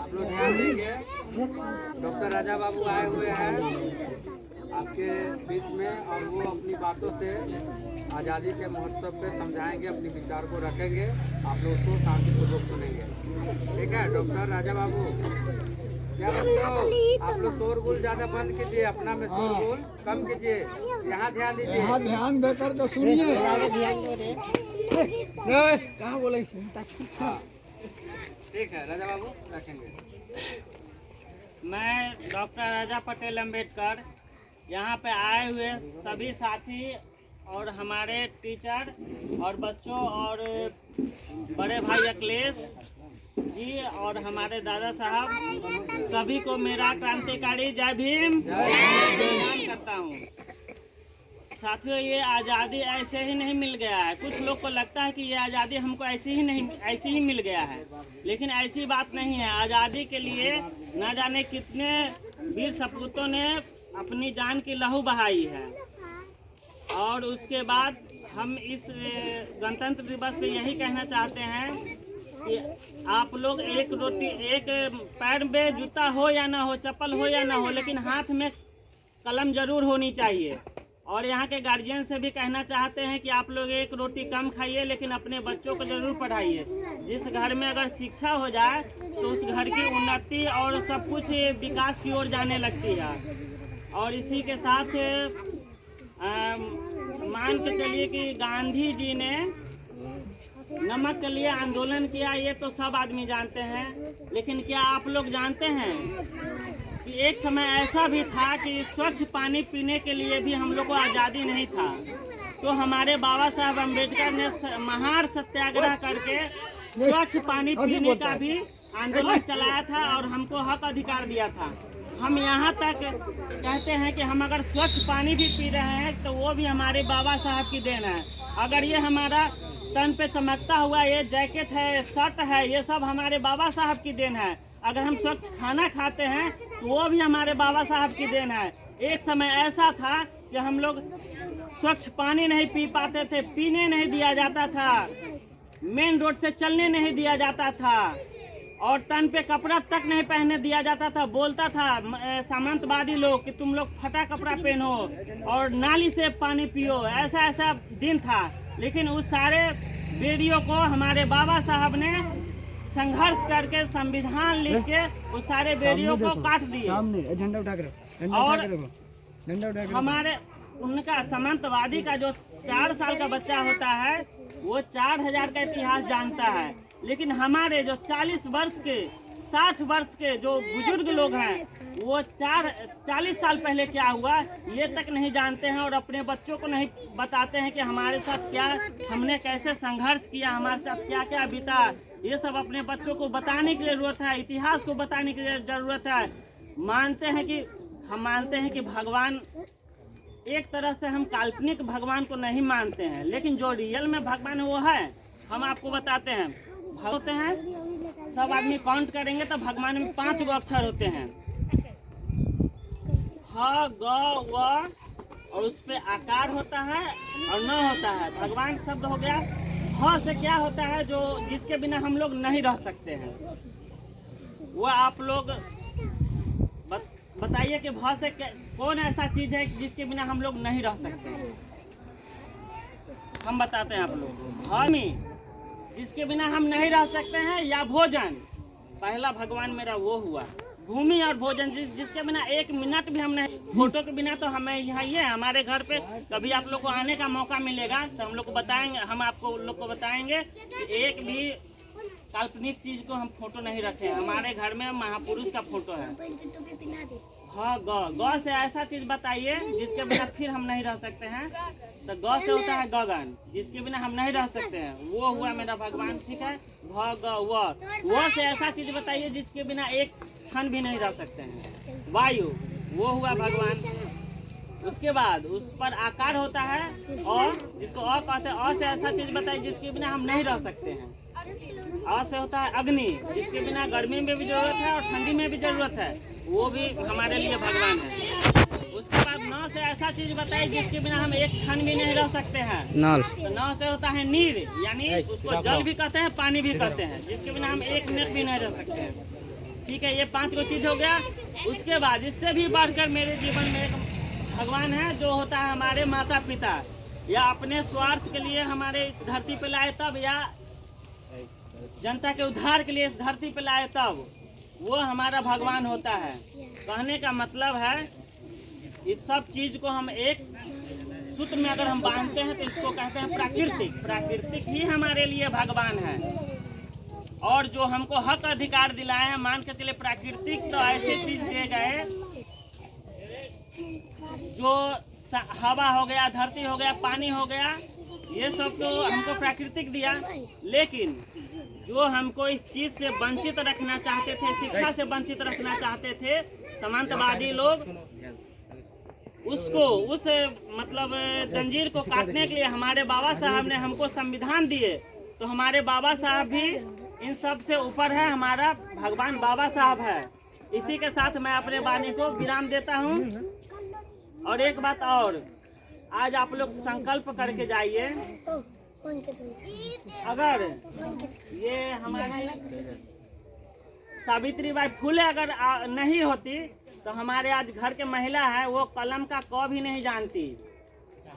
आप लोग ध्यान देंगे। डॉक्टर राजा बाबू आए हुए हैं आपके बीच में और वो अपनी बातों से आज़ादी के महोत्सव पे समझाएंगे, अपने विचार को रखेंगे, आप लोग उसको शांतिपूर्वक सुनेंगे। ठीक है डॉक्टर राजा बाबू? क्या बच्चों, आप लोग शोरगुल ज़्यादा बंद कीजिए, अपना में शोरगुल कम कीजिए, यहाँ ध्यान दीजिए, यहाँ ध्यान देकर के सुनिए। कहाँ बोले? हाँ ठीक है राजा बाबू रखेंगे। मैं डॉक्टर राजा पटेल अम्बेडकर यहाँ पे आए हुए सभी साथी और हमारे टीचर और बच्चों और बड़े भाई अखिलेश जी और हमारे दादा साहब सभी को मेरा क्रांतिकारी जय भीम प्रणाम करता हूँ। साथियों, ये आज़ादी ऐसे ही नहीं मिल गया है। कुछ लोग को लगता है कि ये आज़ादी हमको ऐसे ही मिल गया है, लेकिन ऐसी बात नहीं है। आज़ादी के लिए ना जाने कितने वीर सपूतों ने अपनी जान की लहू बहाई है। और उसके बाद हम इस गणतंत्र दिवस पे यही कहना चाहते हैं कि आप लोग एक पैर में जूता हो या ना हो, चप्पल हो या ना हो, लेकिन हाथ में कलम जरूर होनी चाहिए। और यहाँ के गार्जियन से भी कहना चाहते हैं कि आप लोग एक रोटी कम खाइए, लेकिन अपने बच्चों को जरूर पढ़ाइए। जिस घर में अगर शिक्षा हो जाए तो उस घर की उन्नति और सब कुछ विकास की ओर जाने लगती है। और इसी के साथ मान के चलिए कि गांधी जी ने नमक के लिए आंदोलन किया, ये तो सब आदमी जानते हैं। लेकिन क्या आप लोग जानते हैं कि एक समय ऐसा भी था कि स्वच्छ पानी पीने के लिए भी हम लोग को आज़ादी नहीं था, तो हमारे बाबा साहब अम्बेडकर ने महान सत्याग्रह करके स्वच्छ पानी पीने का भी आंदोलन चलाया था और हमको हक अधिकार दिया था। हम यहाँ तक कहते हैं कि हम अगर स्वच्छ पानी भी पी रहे हैं तो वो भी हमारे बाबा साहब की देन है। अगर ये हमारा तन पे चमकता हुआ ये जैकेट है, शर्ट है, ये सब हमारे बाबा साहब की देन है। अगर हम स्वच्छ खाना खाते हैं तो वो भी हमारे बाबा साहब की देन है। एक समय ऐसा था कि हम लोग स्वच्छ पानी नहीं पी पाते थे, पीने नहीं दिया जाता था, मेन रोड से चलने नहीं दिया जाता था, और तन पे कपड़ा तक नहीं पहनने दिया जाता था। बोलता था सामंतवादी लोग कि तुम लोग फटा कपड़ा पहनो और नाली से पानी पियो, ऐसा ऐसा दिन था। लेकिन उस सारे वीडियो को हमारे बाबा साहब ने संघर्ष करके संविधान लिख के उस सारे वीडियो को काट दिए। सामने झंडा उठा कर, और हमारे उनका सामंतवादी का जो 4 साल का बच्चा होता है वो 4000 का इतिहास जानता है, लेकिन हमारे जो 40 वर्ष के 60 वर्ष के जो बुजुर्ग लोग हैं वो 40 साल पहले क्या हुआ ये तक नहीं जानते हैं, और अपने बच्चों को नहीं बताते हैं कि हमारे साथ क्या, हमने कैसे संघर्ष किया, हमारे साथ क्या क्या बीता। ये सब अपने बच्चों को बताने की जरूरत है, इतिहास को बताने की जरूरत है। हम मानते हैं कि भगवान, एक तरह से हम काल्पनिक भगवान को नहीं मानते हैं, लेकिन जो रियल में भगवान है वो है। हम आपको बताते हैं, होते हैं सब आदमी काउंट करेंगे तो भगवान में 5 गो अक्षर होते हैं, ह ग व, और उस पे आकार होता है और न होता है। भगवान शब्द हो गया। ह से क्या होता है, जो जिसके बिना हम लोग नहीं रह सकते हैं। वो आप लोग बताइए कि भ से कौन ऐसा चीज है जिसके बिना हम लोग नहीं रह सकते हैं। हम बताते हैं आप लोग को। भ में जिसके बिना हम नहीं रह सकते हैं, या भोजन, पहला भगवान मेरा वो हुआ। भूमि और भोजन, जिसके बिना 1 मिनट भी हम नहीं। फोटो के बिना तो हमें यहाँ ये हमारे घर पे कभी आप लोग को आने का मौका मिलेगा तो हम लोग को बताएंगे, हम आपको लोग को बताएंगे कि एक भी काल्पनिक चीज को हम फोटो नहीं रखे हैं। हमारे घर में महापुरुष का फोटो है। हाँ, ग से ऐसा चीज बताइए जिसके बिना फिर हम नहीं रह सकते हैं। तो ग से होता है गगन, जिसके बिना हम नहीं रह सकते हैं, वो हुआ मेरा भगवान। ठीक है। भ ग वो से ऐसा चीज बताइए जिसके बिना एक क्षण भी नहीं रह सकते हैं। वायु, वो हुआ भगवान। उसके बाद उस पर आकार होता है, और जिसको अ कहते हैं। अ से ऐसा चीज बताइए जिसके बिना हम नहीं रह सकते हैं। अ से होता है अग्नि, जिसके बिना गर्मी में भी जरूरत है और ठंडी में भी जरूरत है, वो भी हमारे लिए भगवान है। उसके बाद नौ से ऐसा चीज बताइए जिसके बिना हम एक क्षण भी नहीं रह सकते हैं। नल। तो नौ से होता है नीर, यानी उसको जल भी कहते हैं, पानी भी कहते हैं, जिसके बिना हम 1 मिनट भी नहीं रह सकते हैं। ठीक है, ये 5 को चीज हो गया। उसके बाद इससे भी बढ़कर मेरे जीवन में एक भगवान है, जो होता है हमारे माता पिता, या अपने स्वार्थ के लिए हमारे इस धरती पे लाए तब, या जनता के उद्धार के लिए इस धरती पे लाए तब, वो हमारा भगवान होता है। कहने का मतलब है इस सब चीज को हम एक सूत्र में अगर हम बांधते हैं तो इसको कहते हैं प्राकृतिक। प्राकृतिक ही हमारे लिए भगवान है। और जो हमको हक अधिकार दिलाए हैं, मान के चले प्राकृतिक तो ऐसे चीज दे गए जो हवा हो गया, धरती हो गया, पानी हो गया, ये सब तो हमको प्राकृतिक दिया। लेकिन जो हमको इस चीज से वंचित रखना चाहते थे, शिक्षा से वंचित रखना चाहते थे सामंतवादी लोग, उसको उस मतलब जंजीर को काटने के लिए हमारे बाबा साहब ने हमको संविधान दिए। तो हमारे बाबा साहब भी इन सब से ऊपर है, हमारा भगवान बाबा साहब है। इसी के साथ मैं अपने वाणी को विराम देता हूँ। और एक बात और, आज आप लोग संकल्प करके जाइए, अगर ये हमारी सावित्रीबाई फुले अगर नहीं होती तो हमारे आज घर के महिला है वो कलम का क भी नहीं जानती।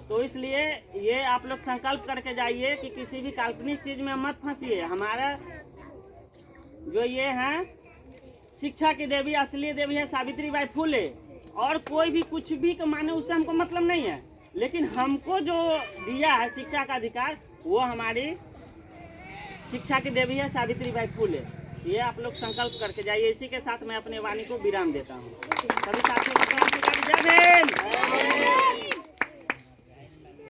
तो इसलिए ये आप लोग संकल्प करके जाइए कि किसी भी काल्पनिक चीज में मत फंसिए। हमारा जो ये है शिक्षा की देवी, असली देवी है सावित्रीबाई फुले। और कोई भी कुछ भी को माने उससे हमको मतलब नहीं है, लेकिन हमको जो दिया है शिक्षा का अधिकार, वो हमारी शिक्षा की देवी है सावित्रीबाई फुले। ये आप लोग संकल्प करके जाइए। इसी के साथ मैं अपने वाणी को विराम देता हूँ। सभी साथियों को जय भीम।